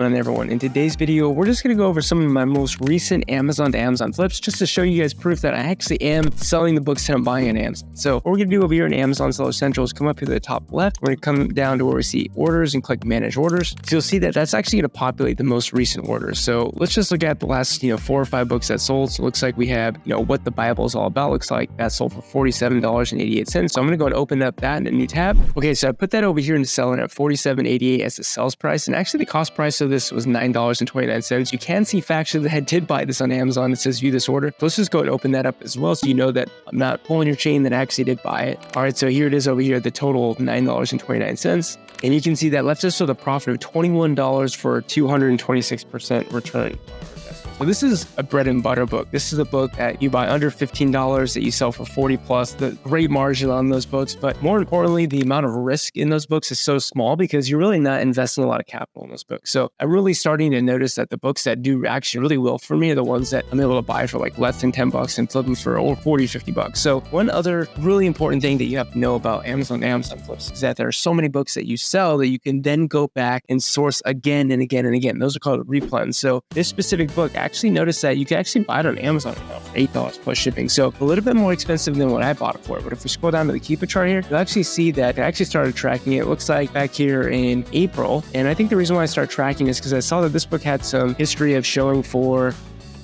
on, everyone? In today's video, we're just going to go over some of my most recent Amazon to Amazon flips just to show you guys proof that I actually am selling the books that I'm buying on Amazon. So what we're going to do over here in Amazon Seller Central is come up here to the top left. We're going to come down to where we see orders and click manage orders. So you'll see that that's actually going to populate the most recent orders. So let's just look at the last 4 or 5 books that sold. So it looks like we have what the Bible is all about. Looks like that sold for $47.88. So I'm going to go and open up that in a new tab. Okay, so I put that over here into selling at $47.88 as the sales price, and actually the cost price of this was $9.29. You can see factually that I did buy this on Amazon. It says view this order. So let's just go and open that up as well, so you know that I'm not pulling your chain, that I actually did buy it. All right, so here it is over here, the total of $9.29, and you can see that left us with a profit of $21 for 226% return. So this is a bread and butter book. This is a book that you buy under $15 that you sell for 40 plus. The great margin on those books, but more importantly, the amount of risk in those books is so small because you're really not investing a lot of capital in those books. So I'm really starting to notice that the books that do actually really well for me are the ones that I'm able to buy for like less than $10 and flip them for over 40, 50 bucks. So one other really important thing that you have to know about Amazon flips is that there are so many books that you sell that you can then go back and source again and again and again. Those are called replens. So this specific book, actually notice that you can actually buy it on Amazon now for $8 plus shipping. So a little bit more expensive than what I bought it for. But if we scroll down to the Keepa chart here, you'll actually see that I actually started tracking it. It looks like back here in April. And I think the reason why I started tracking is because I saw that this book had some history of showing for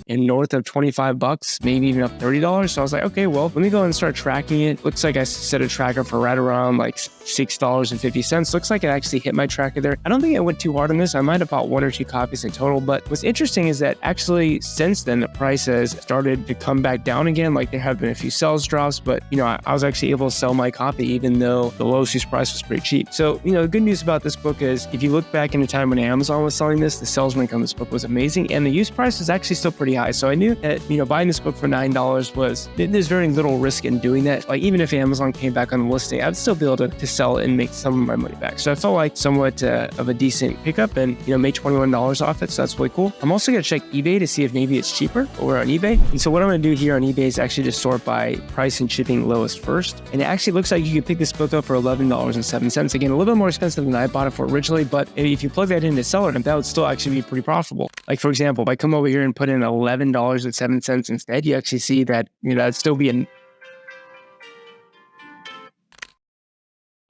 north of 25 bucks, maybe even up $30. So I was like, okay, well, let me go and start tracking it. Looks like I set a tracker for right around like $6.50. Looks like I actually hit my tracker there. I don't think I went too hard on this. I might have bought 1 or 2 copies in total, but what's interesting is that actually since then, the price has started to come back down again. Like there have been a few sales drops, but I was actually able to sell my copy even though the lowest use price was pretty cheap. So, the good news about this book is if you look back in the time when Amazon was selling this, the sales rank on this book was amazing. And the use price was actually still pretty high. So I knew that, buying this book for $9 there's very little risk in doing that. Like even if Amazon came back on the listing, I'd still be able to sell it and make some of my money back. So I felt like somewhat of a decent pickup and, made $21 off it. So that's really cool. I'm also going to check eBay to see if maybe it's cheaper over on eBay. And so what I'm going to do here on eBay is actually just sort by price and shipping lowest first. And it actually looks like you can pick this book up for $11.07. Again, a little bit more expensive than I bought it for originally, but if you plug that into seller, that would still actually be pretty profitable. Like for example, if I come over here and put in $11.07 instead, you actually see that, it'd still be an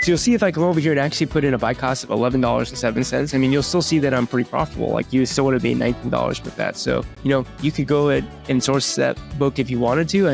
So you'll see if I come over here and actually put in a buy cost of $11.07, you'll still see that I'm pretty profitable. Like you still would have made $19 with that. So, you could go ahead and source that book if you wanted to.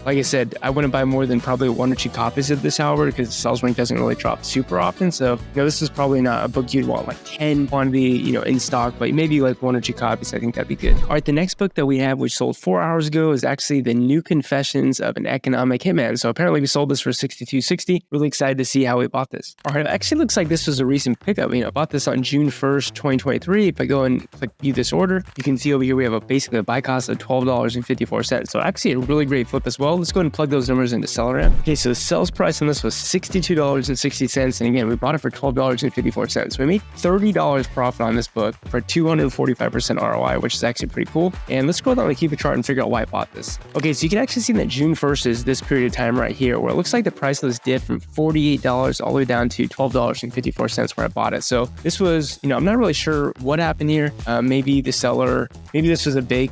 Like I said, I wouldn't buy more than probably 1 or 2 copies of this, however, because the sales rank doesn't really drop super often. So, this is probably not a book you'd want like 10 quantity, in stock, but maybe like 1 or 2 copies. I think that'd be good. All right, the next book that we have, which sold 4 hours ago, is actually The New Confessions of an Economic Hitman. So apparently we sold this for $62.60. Really excited to see how we bought this. All right, it actually looks like this was a recent pickup. I bought this on June 1st, 2023. If I go and click view this order, you can see over here we have basically a buy cost of $12.54. So actually a really great flip as well. Let's go ahead and plug those numbers into SellerAmp. Okay, so the sales price on this was $62.60. And again, we bought it for $12.54. So we made $30 profit on this book for 245% ROI, which is actually pretty cool. And let's go down the Keepa chart and figure out why I bought this. Okay, so you can actually see that June 1st is this period of time right here, where it looks like the price of this dipped from $48 all the way down to $12.54 where I bought it. So this was, I'm not really sure what happened here. Maybe this was a big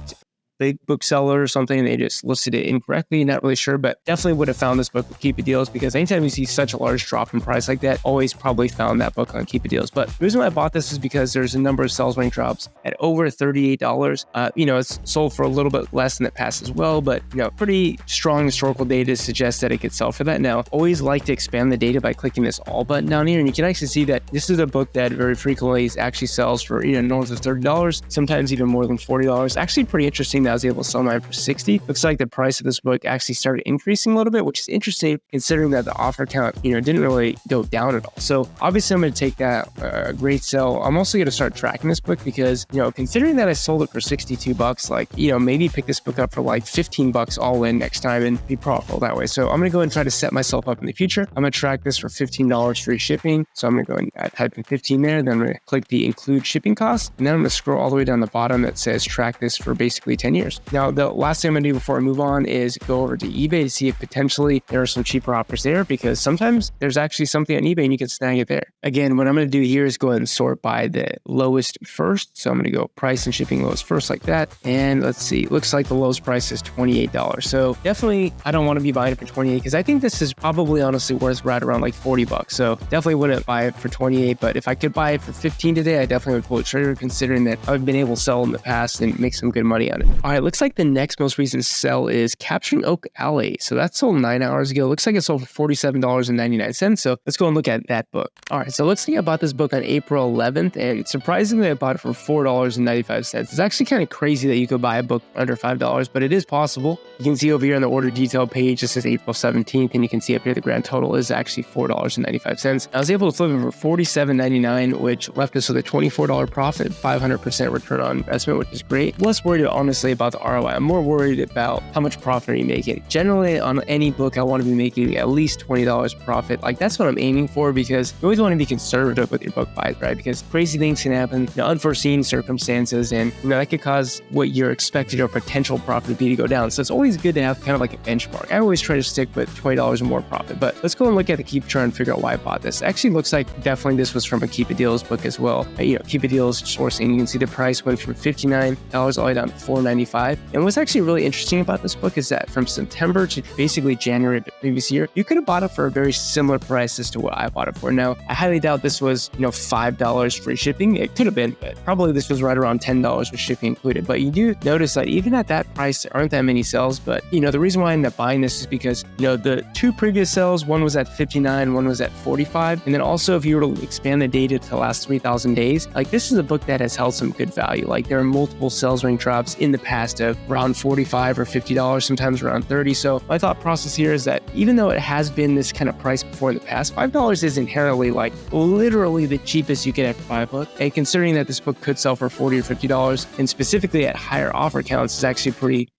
bookseller or something, and they just listed it incorrectly. Not really sure, but definitely would have found this book with Keepa deals, because anytime you see such a large drop in price like that, always probably found that book on Keepa deals. But the reason why I bought this is because there's a number of sales rank drops at over $38. It's sold for a little bit less than it passed as well, but pretty strong historical data suggests that it could sell for that. Now, always like to expand the data by clicking this all button down here, and you can actually see that this is a book that very frequently actually sells for north of $30, sometimes even more than $40. Actually pretty interesting that I was able to sell mine for $60. Looks like the price of this book actually started increasing a little bit, which is interesting considering that the offer count, didn't really go down at all. So obviously I'm going to take that great sell. I'm also going to start tracking this book because, considering that I sold it for $62, like, maybe pick this book up for like $15 all in next time and be profitable that way. So I'm going to go and try to set myself up in the future. I'm going to track this for $15 free shipping. So I'm going to go and type in 15 there. Then I'm going to click the include shipping cost. And then I'm going to scroll all the way down the bottom that says track this for basically 10 years. years. Now, the last thing I'm gonna do before I move on is go over to eBay to see if potentially there are some cheaper offers there, because sometimes there's actually something on eBay and you can snag it there. Again, what I'm gonna do here is go ahead and sort by the lowest first. So I'm gonna go price and shipping lowest first like that. And let's see, looks like the lowest price is $28. So definitely, I don't wanna be buying it for 28 because I think this is probably honestly worth right around like 40 bucks. So definitely wouldn't buy it for 28, but if I could buy it for 15 today, I definitely would pull the trigger, considering that I've been able to sell in the past and make some good money on it. All right, looks like the next most recent sell is Capturing Oak Alley. So that sold 9 hours ago. Looks like it sold for $47.99. So let's go and look at that book. All right, so let's think I bought this book on April 11th, and surprisingly, I bought it for $4.95. It's actually kind of crazy that you could buy a book under $5, but it is possible. You can see over here on the order detail page, it says April 17th, and you can see up here the grand total is actually $4.95. I was able to flip it for $47.99, which left us with a $24 profit, 500% return on investment, which is great. Less worried honestly about the ROI. I'm more worried about how much profit are you making. Generally, on any book, I want to be making at least $20 profit. Like, that's what I'm aiming for, because you always want to be conservative with your book buys, right? Because crazy things can happen, unforeseen circumstances, and that could cause what your expected or potential profit to be to go down. So it's always good to have kind of like a benchmark. I always try to stick with $20 or more profit, but let's go and look at the Keepa chart and figure out why I bought this. It actually looks like definitely this was from a Keepa Deals book as well. Keepa Deals sourcing, you can see the price went from $59 all the way down to $4.95. And what's actually really interesting about this book is that from September to basically January of the previous year, you could have bought it for a very similar price as to what I bought it for. Now, I highly doubt this was, $5 free shipping. It could have been, but probably this was right around $10 with shipping included. But you do notice that even at that price, there aren't that many sales. But, the reason why I ended up buying this is because, the two previous sales, one was at 59, one was at 45. And then also, if you were to expand the data to the last 3,000 days, like, this is a book that has held some good value. Like, there are multiple sales rank drops in the past of around $45 or $50, sometimes around $30. So my thought process here is that even though it has been this kind of price before in the past, $5 is inherently like literally the cheapest you can ever buy a book. And considering that this book could sell for $40 or $50, and specifically at higher offer counts, is actually pretty,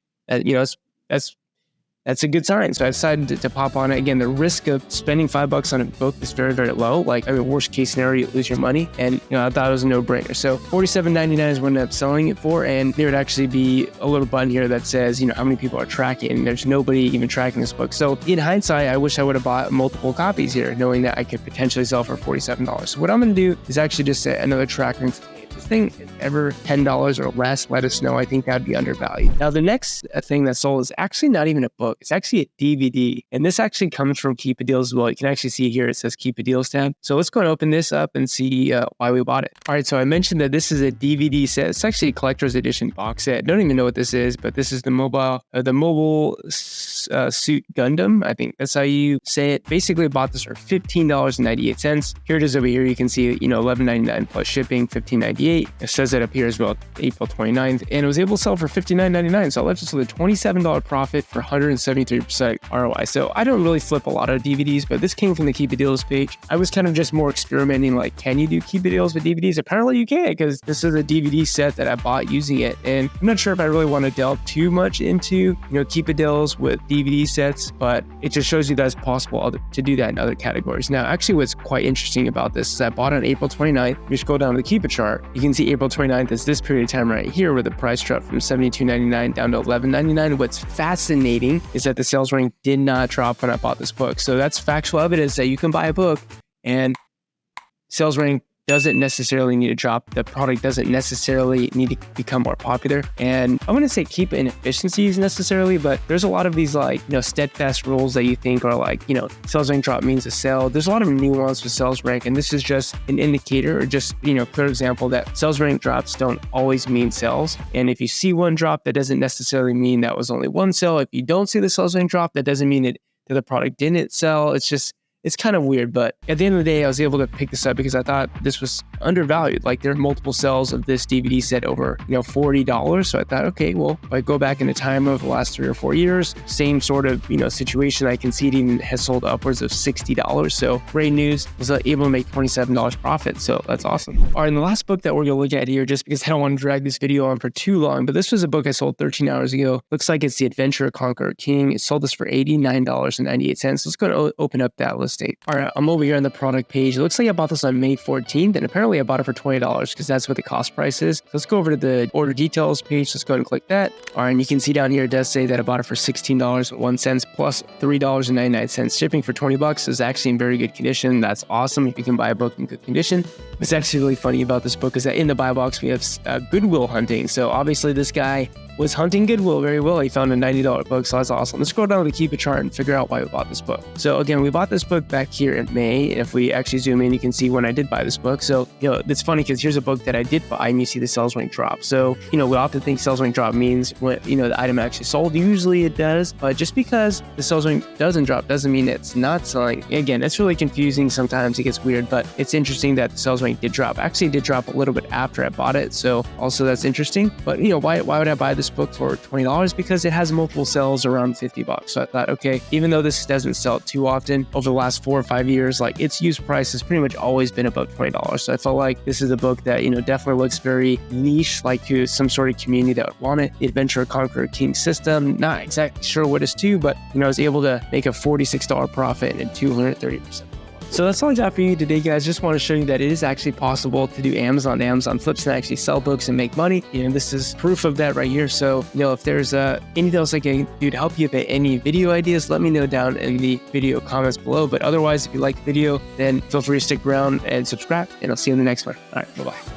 that's a good sign. So I decided to pop on it. Again, the risk of spending $5 on a book is very, very low. Like, worst case scenario, you lose your money. And, I thought it was a no-brainer. So $47.99 is what I ended up selling it for. And there would actually be a little button here that says, how many people are tracking. And there's nobody even tracking this book. So in hindsight, I wish I would have bought multiple copies here, knowing that I could potentially sell for $47. So what I'm going to do is actually just set another tracker. If this thing is ever $10 or less, let us know. I think that'd be undervalued. Now, the next thing that sold is actually not even a book. It's actually a DVD. And this actually comes from Keepa Deals as well. You can actually see here, it says Keepa Deals tab. So let's go and open this up and see why we bought it. All right, so I mentioned that this is a DVD set. It's actually a collector's edition box set. Don't even know what this is, but this is the mobile suit Gundam. I think that's how you say it. Basically, I bought this for $15.98. Here it is over here. You can see, $11.99 plus shipping, $15.98. It says it up here as well, April 29th, and it was able to sell for $59.99. So I left us with a $27 profit for 173% ROI. So I don't really flip a lot of DVDs, but this came from the Keepa Deals page. I was kind of just more experimenting, like, can you do Keepa Deals with DVDs? Apparently you can, because this is a DVD set that I bought using it. And I'm not sure if I really want to delve too much into, Keepa Deals with DVD sets, but it just shows you that it's possible to do that in other categories. Now, actually what's quite interesting about this is I bought it on April 29th. You scroll down to the Keepa chart, you can see April 29th is this period of time right here where the price dropped from $72.99 down to $11.99. What's fascinating is that the sales rank did not drop when I bought this book. So that's factual evidence that you can buy a book and sales rank doesn't necessarily need to drop. The product doesn't necessarily need to become more popular. And I wouldn't say keep inefficiencies necessarily, but there's a lot of these steadfast rules that you think are sales rank drop means a sell. There's a lot of nuance with sales rank, and this is just an indicator or just, clear example that sales rank drops don't always mean sales. And if you see one drop, that doesn't necessarily mean that was only one sell. If you don't see the sales rank drop, that doesn't mean that the product didn't sell. It's kind of weird, but at the end of the day, I was able to pick this up because I thought this was undervalued. Like, there are multiple sales of this DVD set over, $40. So I thought, okay, well, if I go back in the time of the last 3 or 4 years, same sort of, situation, I can see it even has sold upwards of $60. So great news, was able to make $27 profit. So that's awesome. All right, and the last book that we're going to look at here, just because I don't want to drag this video on for too long, but this was a book I sold 13 hours ago. Looks like it's The Adventure of Conqueror King. It sold this for $89.98. Let's go and open up that list estate. All right, I'm over here on the product page. It looks like I bought this on May 14th, and apparently I bought it for $20 because that's what the cost price is. So let's go over to the order details page. Let's go ahead and click that. All right, and you can see down here it does say that I bought it for $16.01 plus $3.99 shipping for $20. It's actually in very good condition. That's awesome if you can buy a book in good condition. What's actually really funny about this book is that in the buy box we have Goodwill hunting. So obviously this guy was hunting Goodwill very well. He found a $90 book, so that's awesome. Let's scroll down to the Keepa chart and figure out why we bought this book. So again, we bought this book back here in May. And if we actually zoom in, you can see when I did buy this book. So, it's funny because here's a book that I did buy and you see the sales rank drop. So, we often think sales rank drop means when, the item actually sold. Usually it does, but just because the sales rank doesn't drop doesn't mean it's not selling. Again, it's really confusing. Sometimes it gets weird, but it's interesting that the sales rank did drop. Actually, it did drop a little bit after I bought it. So also that's interesting. But, why would I buy this book for $20? Because it has multiple sales around $50. So I thought, okay, even though this doesn't sell too often over the last 4 or 5 years, like its use price has pretty much always been about $20. So I felt like this is a book that, definitely looks very niche, like to some sort of community that would want it. The Adventure Conqueror King system, not exactly sure what it's to, but, I was able to make a $46 profit and 230%. So that's all I got for you today, guys. Just want to show you that it is actually possible to do Amazon flips and actually sell books and make money. This is proof of that right here. So, if there's anything else I can do to help you with any video ideas, let me know down in the video comments below. But otherwise, if you like the video, then feel free to stick around and subscribe, and I'll see you in the next one. All right, bye-bye.